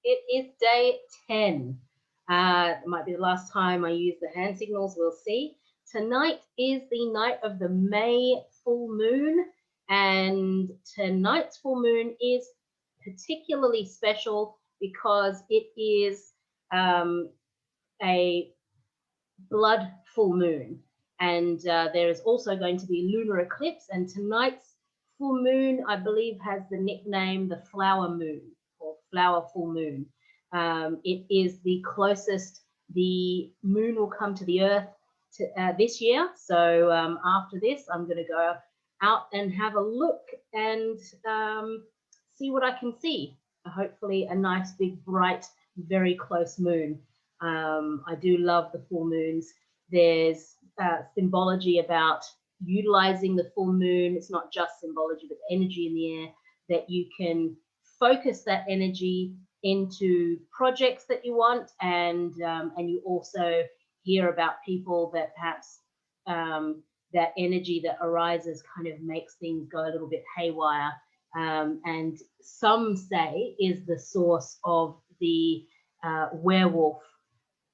It is day 10. It might be the last time I use the hand signals, we'll see. Tonight is the night of the May full moon, and tonight's full moon is particularly special because it is a blood full moon, and there is also going to be lunar eclipse, and tonight's full moon, I believe, has the nickname the flower moon or flower full moon. It is the closest the moon will come to the earth this year. So after this, I'm going to go out and have a look and see what I can see. Hopefully a nice big bright very close moon. I do love the full moons. There's symbology about utilizing the full moon. It's not just symbology, but energy in the air, that you can focus that energy into projects that you want, and you also hear about people that perhaps that energy that arises kind of makes things go a little bit haywire, and some say is the source of the werewolf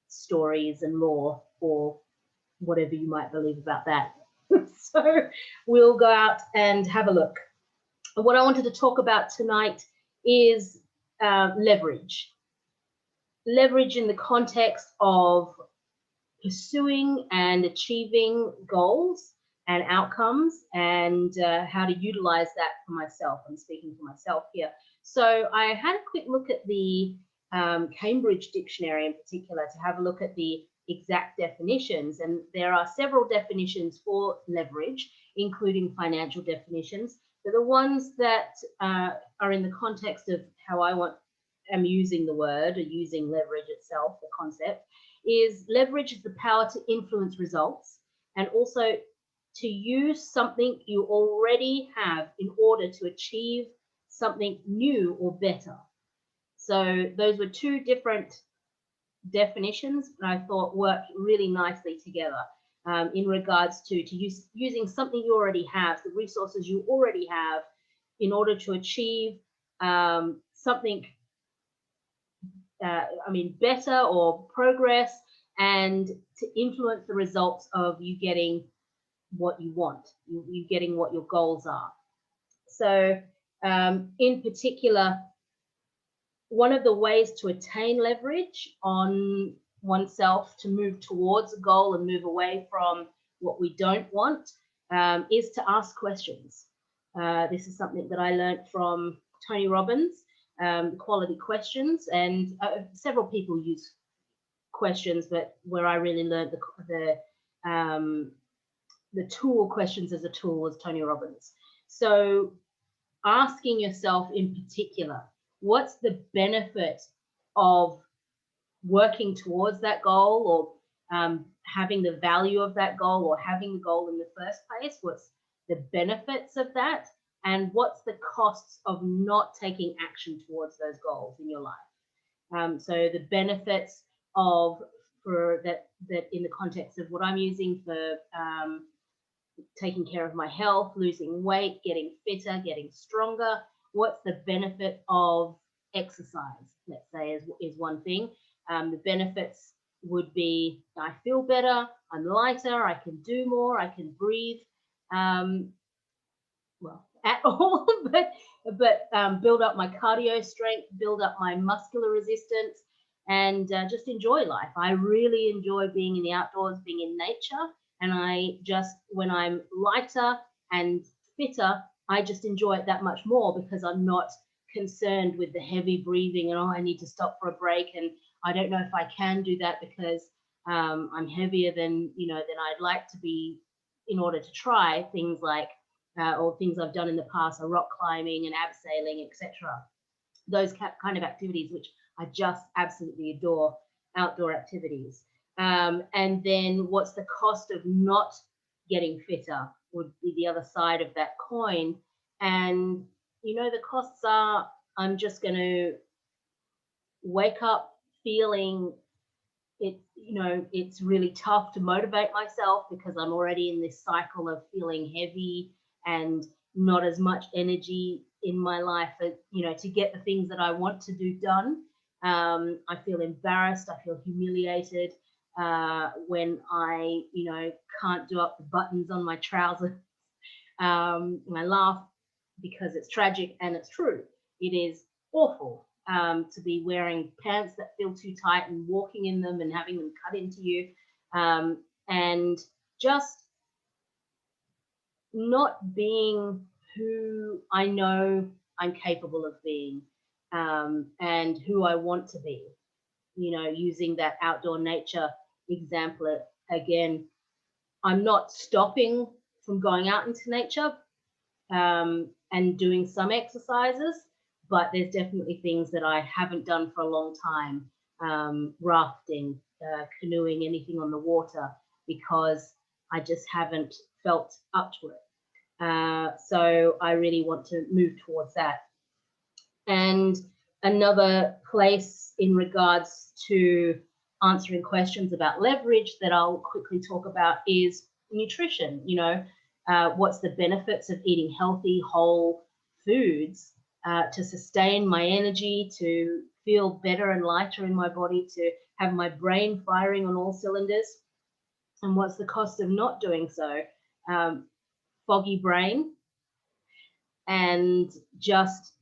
stories and lore, or whatever you might believe about that. So we'll go out and have a look. What I wanted to talk about tonight is leverage. Leverage in the context of pursuing and achieving goals and outcomes, and how to utilize that for myself. I'm speaking for myself here. So I had a quick look at the Cambridge Dictionary in particular to have a look at the exact definitions, and there are several definitions for leverage, including financial definitions, but the ones that are in the context of how I am using the word, or using leverage itself, the concept, is leverage is the power to influence results, and also to use something you already have in order to achieve something new or better. So those were two different definitions, but I thought worked really nicely together in regards to using something you already have, the resources you already have, in order to achieve something, better or progress, and to influence the results of you getting what you want, you getting what your goals are. So in particular, one of the ways to attain leverage on oneself to move towards a goal and move away from what we don't want is to ask questions. This is something that I learned from Tony Robbins, quality questions, and several people use questions, but where I really learned the tool, questions as a tool, was Tony Robbins. So asking yourself in particular, what's the benefit of working towards that goal, or having the value of that goal, or having the goal in the first place? What's the benefits of that? And what's the costs of not taking action towards those goals in your life? So the benefits of, for that in the context of what I'm using for taking care of my health, losing weight, getting fitter, getting stronger. What's the benefit of exercise, let's say, is one thing. The benefits would be I feel better, I'm lighter, I can do more, I can breathe, well, at all, but build up my cardio strength, build up my muscular resistance, and just enjoy life. I really enjoy being in the outdoors, being in nature, and I just, when I'm lighter and fitter, I just enjoy it that much more, because I'm not concerned with the heavy breathing and, oh, I need to stop for a break, and I don't know if I can do that because I'm heavier than I'd like to be, in order to try things like or things I've done in the past are rock climbing and abseiling, etc. Those kind of activities, which I just absolutely adore, outdoor activities. And then what's the cost of not getting fitter would be the other side of that coin. And the costs are, I'm just going to wake up feeling it, it's really tough to motivate myself because I'm already in this cycle of feeling heavy and not as much energy in my life, to get the things that I want to do done. I feel embarrassed. I feel humiliated when I, can't do up the buttons on my trousers. And I laugh because it's tragic and it's true. It is awful to be wearing pants that feel too tight and walking in them and having them cut into you, and just not being who I know I'm capable of being, and who I want to be. Using that outdoor nature example again, I'm not stopping from going out into nature and doing some exercises, but there's definitely things that I haven't done for a long time, rafting, canoeing, anything on the water, because I just haven't felt up to it. So I really want to move towards that. And another place in regards to answering questions about leverage that I'll quickly talk about is nutrition. What's the benefits of eating healthy, whole foods to sustain my energy, to feel better and lighter in my body, to have my brain firing on all cylinders? And what's the cost of not doing so? Foggy brain, and just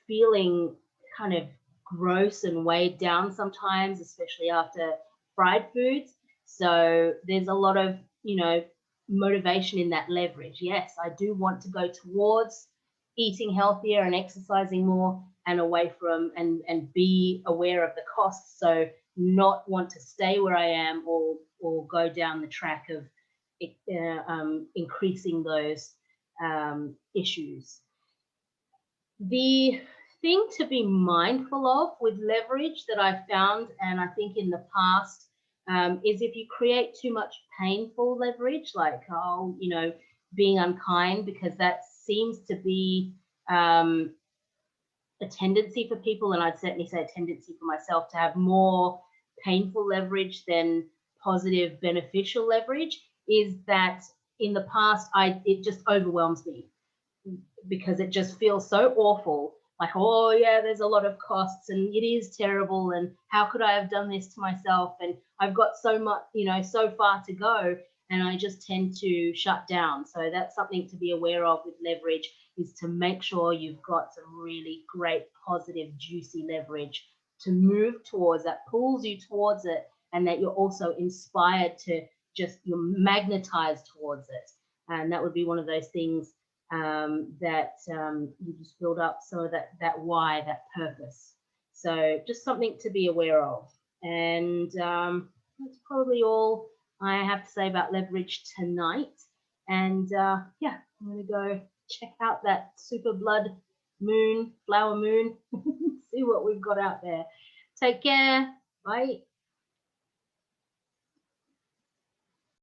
feeling kind of gross and weighed down sometimes, especially after fried foods. So there's a lot of, motivation in that leverage. Yes, I do want to go towards eating healthier and exercising more, and away from and be aware of the costs. So not want to stay where I am, or go down the track of increasing those issues. The thing to be mindful of with leverage that I found, and I think in the past, is if you create too much painful leverage, like, being unkind, because that seems to be a tendency for people, and I'd certainly say a tendency for myself, to have more painful leverage than positive, beneficial leverage, is that in the past, it just overwhelms me, because it just feels so awful. Like, oh yeah, there's a lot of costs and it is terrible, and how could I have done this to myself? And I've got so much, so far to go, and I just tend to shut down. So that's something to be aware of with leverage, is to make sure you've got some really great, positive, juicy leverage to move towards, that pulls you towards it, and that you're also inspired to you're magnetized towards it. And that would be one of those things that you just build up some of that why, that purpose. So just something to be aware of. And that's probably all I have to say about leverage tonight. And yeah, I'm going to go check out that super blood moon, flower moon, see what we've got out there. Take care. Bye.